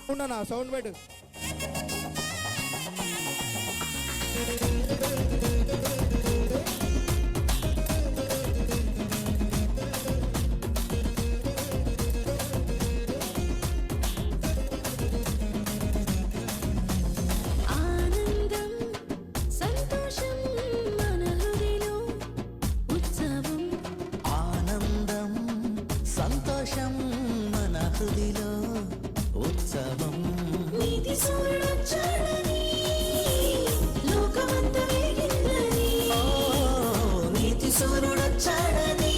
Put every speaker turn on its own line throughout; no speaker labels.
ఉండనా సౌండ్ పెట్టు.
సంతోషం మన హృదిలో ఉత్సవం నీతి సూర్యుడొచ్చాడని లోకమంతా వెలిగిందని నీతి సూర్యుడొచ్చాడని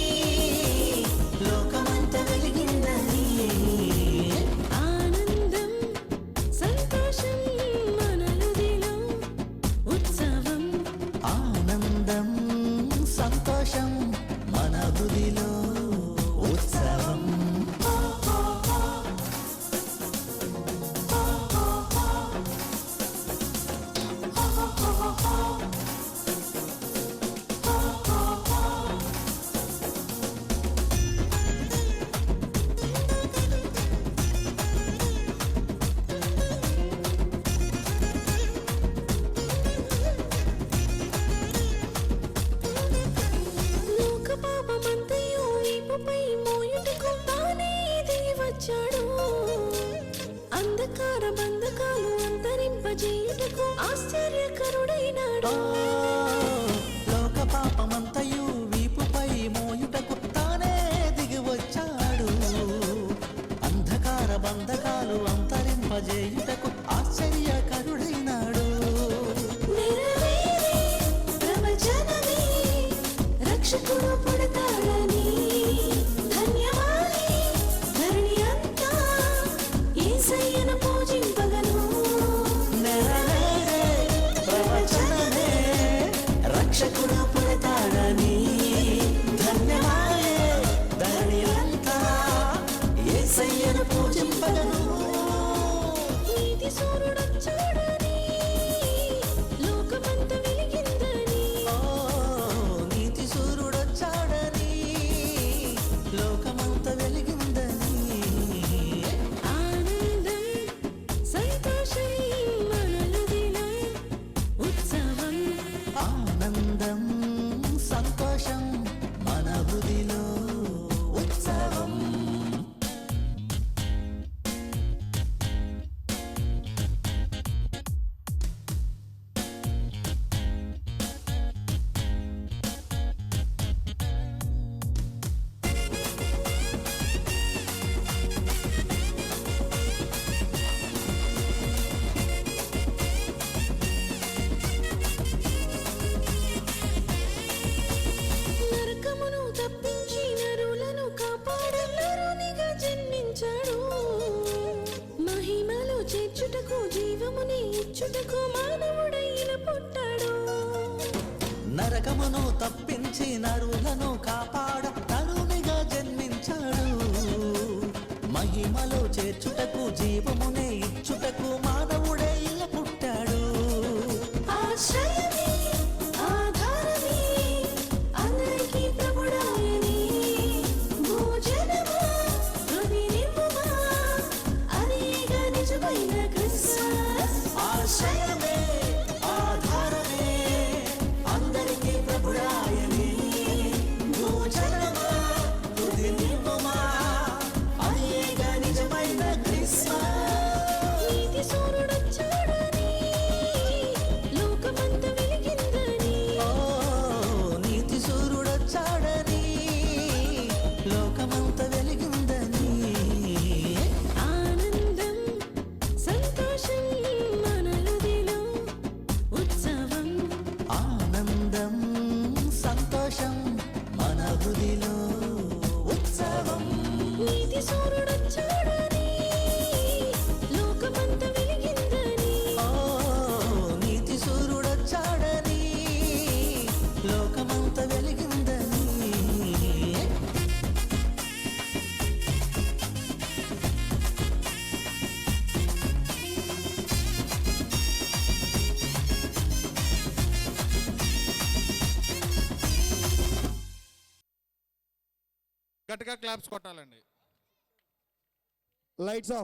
లోకమంతా వెలిగిందని
ఆనందం సంతోషం మన హృదిలో ఉత్సవం
ఆనందం సంతోషం మన హృదిలో ఉత్సవం
లోక పాపమంతయు వీపుపై మోయుటకు తానే దిగి వచ్చాడు అంధకార బంధకాలు అంతరింపజేయుటకు ఆశ్చర్యకరుడైనాడు
లోక పాపమంతయు వీపుపై మోయుటకు తానే దిగి వచ్చాడు అంధకార బంధకాలు అంతరింపజేయుటకు ఆశ్చర్యకరుడైనాడు
నెరవేరే ప్రవచనమే రక్షకుడు పుడతాడని ధన్యవాది ధరణి అంతా యేసయ్యను పూజింపగను
నెరవేరే ప్రవచనమే రక్షకుడు పుడతాడని ధన్యవాదే ధరణి అంతా యేసయ్యను పూజింపగను
నీతి సూర్యుడొచ్చాడని లోకమంతా వెలిగిందని
నీతి సూర్యుడొచ్చాడని లోకమంతా వెలిగిందని
ఆనందం సంతోషం మన హృదిలో ఉత్సవం
ఆనందం సంతోషం మన హృదిలో ఉత్సవం
నరకమును తప్పించి నరులను కాపాడు నరునిగా జన్మించాడు మహిమలో చేర్చుటకు జీవముని ఇచ్చుటకు మానవుడైన పుట్టాడు
నరకమును తప్పించి నరులను కాపాడ నరునిగా జన్మించాడు మహిమలో చేర్చుటకు జీవమునే ఇచ్చుటకు మానవుడే ఇలా పుట్టాడు
ఆశ్రయమే ఆధారమే అందరికీ ప్రభుడాయనే భోజనమా హృది నింపుమా అదేగా నిజమైన క్రిస్మస్
ఆశ్రయమే ఆధారమే అందరికీ ప్రభుడాయనే భోజనమా హృది నింపుమా అదేగా నిజమైన క్రిస్మస్
నీతి సూర్యుడొచ్చాడని లోకమంతా వెలిగిందని
నీతి సూర్యుడొచ్చాడని లోకమంతా వెలిగిందని
ఆనందం సంతోషం మన హృదిలో ఉత్సవం
ఆనందం సంతోషం మన హృదిలో ఉత్సవం
నీతి సూర్యుడొచ్చాడని లోకమంతా వెలిగిందని
నీతి సూర్యుడొచ్చాడని లోకమంతా వెలిగిందని
గట్టిగా క్లాప్స్ కొట్టాలండి. Lights off.